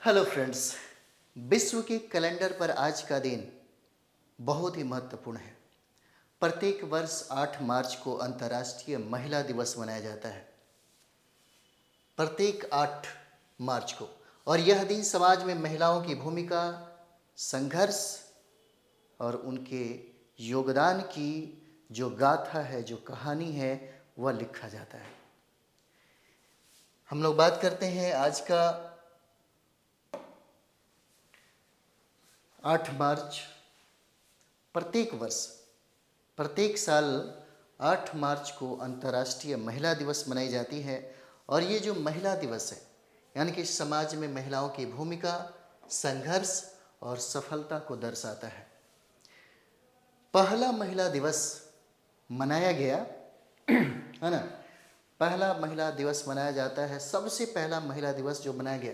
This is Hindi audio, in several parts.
Hello friends. विश्व के कैलेंडर पर आज का दिन बहुत ही महत्वपूर्ण है। प्रत्येक वर्ष 8 मार्च को अंतर्राष्ट्रीय महिला दिवस मनाया जाता है। प्रत्येक 8 मार्च को। और यह दिन समाज में महिलाओं की भूमिका, संघर्ष और उनके योगदान की जो गाथा है, जो कहानी है, वह लिखा जाता है। हम लोग बात करते हैं आज का 8 मार्च। प्रत्येक वर्ष, प्रत्येक साल 8 मार्च को अंतर्राष्ट्रीय महिला दिवस मनाई जाती है। और ये जो महिला दिवस है, यानी कि समाज में महिलाओं की भूमिका, संघर्ष और सफलता को दर्शाता है। पहला महिला दिवस मनाया गया है ना। पहला महिला दिवस मनाया जाता है। सबसे पहला महिला दिवस जो मनाया गया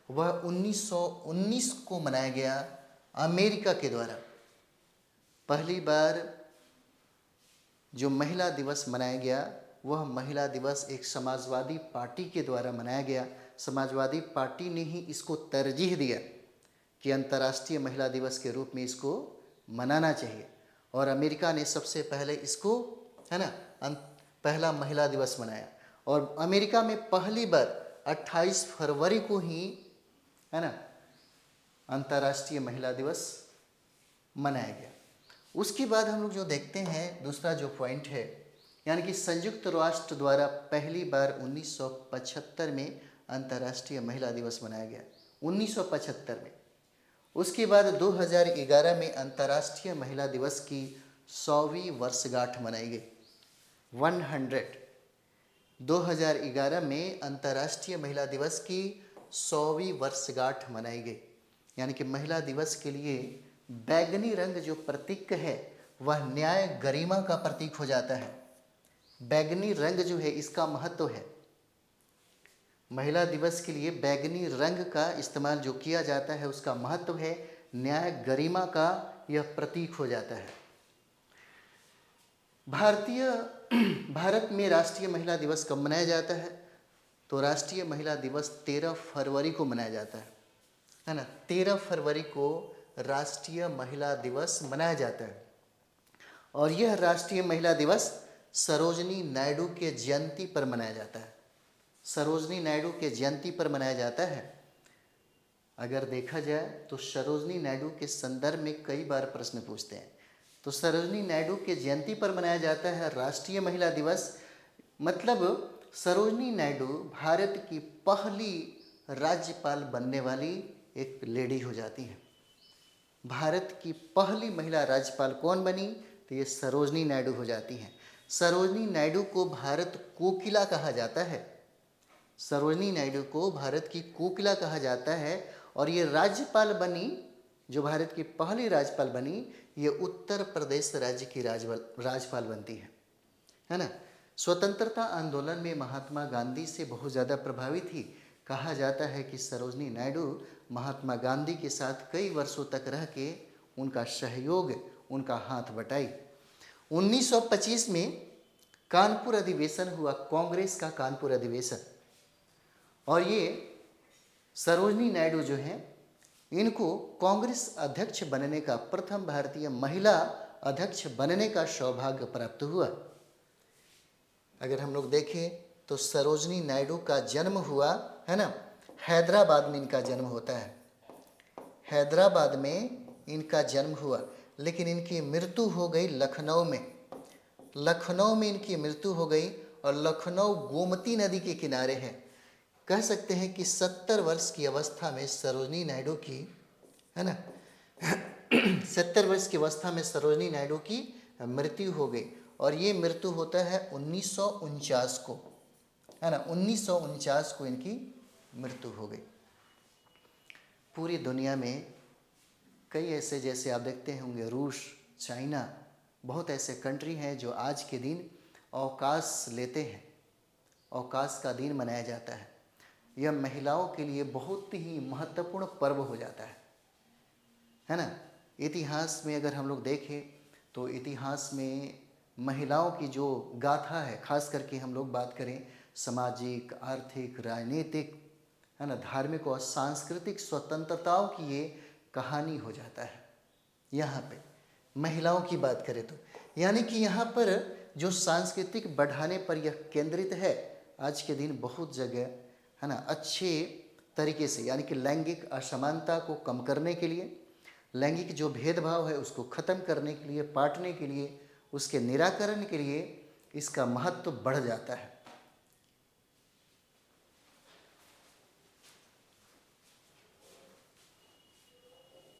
वह 1919 को मनाया गया अमेरिका के द्वारा। पहली बार जो महिला दिवस मनाया गया वह महिला दिवस एक समाजवादी पार्टी के द्वारा मनाया गया। समाजवादी पार्टी ने ही इसको तरजीह दिया कि अंतर्राष्ट्रीय महिला दिवस के रूप में इसको मनाना चाहिए। और अमेरिका ने सबसे पहले इसको, है ना, पहला महिला दिवस मनाया। और अमेरिका में पहली बार 28 फरवरी को ही, है ना, अंतर्राष्ट्रीय महिला दिवस मनाया गया। उसके बाद हम लोग जो देखते हैं, दूसरा जो पॉइंट है, यानी कि संयुक्त राष्ट्र द्वारा पहली बार 1975 में अंतर्राष्ट्रीय महिला दिवस मनाया गया, 1975 में। उसके बाद 2011 में अंतर्राष्ट्रीय महिला दिवस की 100वीं वर्षगांठ मनाई गई। 100 2011 में अंतर्राष्ट्रीय महिला दिवस की 100वीं वर्षगांठ मनाई गई। यानी कि महिला दिवस के लिए बैगनी रंग जो प्रतीक है वह न्याय, गरिमा का प्रतीक हो जाता है। बैगनी रंग जो है इसका महत्व है। महिला दिवस के लिए बैगनी रंग का इस्तेमाल जो किया जाता है उसका महत्व है, न्याय, गरिमा का यह प्रतीक हो जाता है। भारत में राष्ट्रीय महिला दिवस कब मनाया जाता है? तो राष्ट्रीय महिला दिवस 13 फरवरी को मनाया जाता है ना। 13 फरवरी को राष्ट्रीय महिला दिवस मनाया जाता है। और यह राष्ट्रीय महिला दिवस सरोजनी नायडू के जयंती पर मनाया जाता है। सरोजनी नायडू के जयंती पर मनाया जाता है। अगर देखा जाए तो सरोजनी नायडू के संदर्भ में कई बार प्रश्न पूछते हैं। तो सरोजनी नायडू के जयंती पर मनाया जाता है राष्ट्रीय महिला दिवस। मतलब सरोजनी नायडू भारत की पहली राज्यपाल बनने वाली एक लेडी हो जाती हैं। भारत की पहली महिला राज्यपाल कौन बनी? तो ये सरोजनी नायडू हो जाती हैं। सरोजनी नायडू को भारत कोकिला कहा जाता है। सरोजनी नायडू को भारत की कोकिला कहा जाता है। और ये राज्यपाल बनी, जो भारत की पहली राज्यपाल बनी, ये उत्तर प्रदेश राज्य की राज्यपाल बनती है ना। स्वतंत्रता आंदोलन में महात्मा गांधी से बहुत ज़्यादा प्रभावित थी। कहा जाता है कि सरोजनी नायडू महात्मा गांधी के साथ कई वर्षों तक रह के उनका सहयोग, उनका हाथ बटाई। 1925 में कानपुर अधिवेशन हुआ, कांग्रेस का कानपुर अधिवेशन। और ये सरोजनी नायडू जो हैं, इनको कांग्रेस अध्यक्ष बनने का, प्रथम भारतीय महिला अध्यक्ष बनने का सौभाग्य प्राप्त हुआ। अगर हम लोग देखें तो सरोजनी नायडू का जन्म हुआ, है ना, हैदराबाद में इनका जन्म होता है। हैदराबाद में इनका जन्म हुआ, लेकिन इनकी मृत्यु हो गई लखनऊ में। लखनऊ में इनकी मृत्यु हो गई। और लखनऊ गोमती नदी के किनारे है। कह सकते हैं कि 70 वर्ष की अवस्था में सरोजनी नायडू की, है ना, 70 वर्ष की अवस्था में सरोजनी नायडू की मृत्यु हो गई। और ये मृत्यु होता है 1949 को, है ना, 1949 को इनकी मृत्यु हो गई। पूरी दुनिया में कई ऐसे, जैसे आप देखते होंगे, रूस, चाइना, बहुत ऐसे कंट्री हैं जो आज के दिन अवकाश लेते हैं। अवकाश का दिन मनाया जाता है। यह महिलाओं के लिए बहुत ही महत्वपूर्ण पर्व हो जाता है ना। इतिहास में अगर हम लोग देखें तो इतिहास में महिलाओं की जो गाथा है, खास करके हम लोग बात करें सामाजिक, आर्थिक, राजनीतिक, है ना, धार्मिक और सांस्कृतिक स्वतंत्रताओं की ये कहानी हो जाता है। यहाँ पे महिलाओं की बात करें तो यानी कि यहाँ पर जो सांस्कृतिक बढ़ाने पर यह केंद्रित है आज के दिन बहुत जगह, है ना, अच्छे तरीके से, यानी कि लैंगिक असमानता को कम करने के लिए, लैंगिक जो भेदभाव है उसको ख़त्म करने के लिए, पाटने के लिए, उसके निराकरण के लिए इसका महत्व बढ़ जाता है।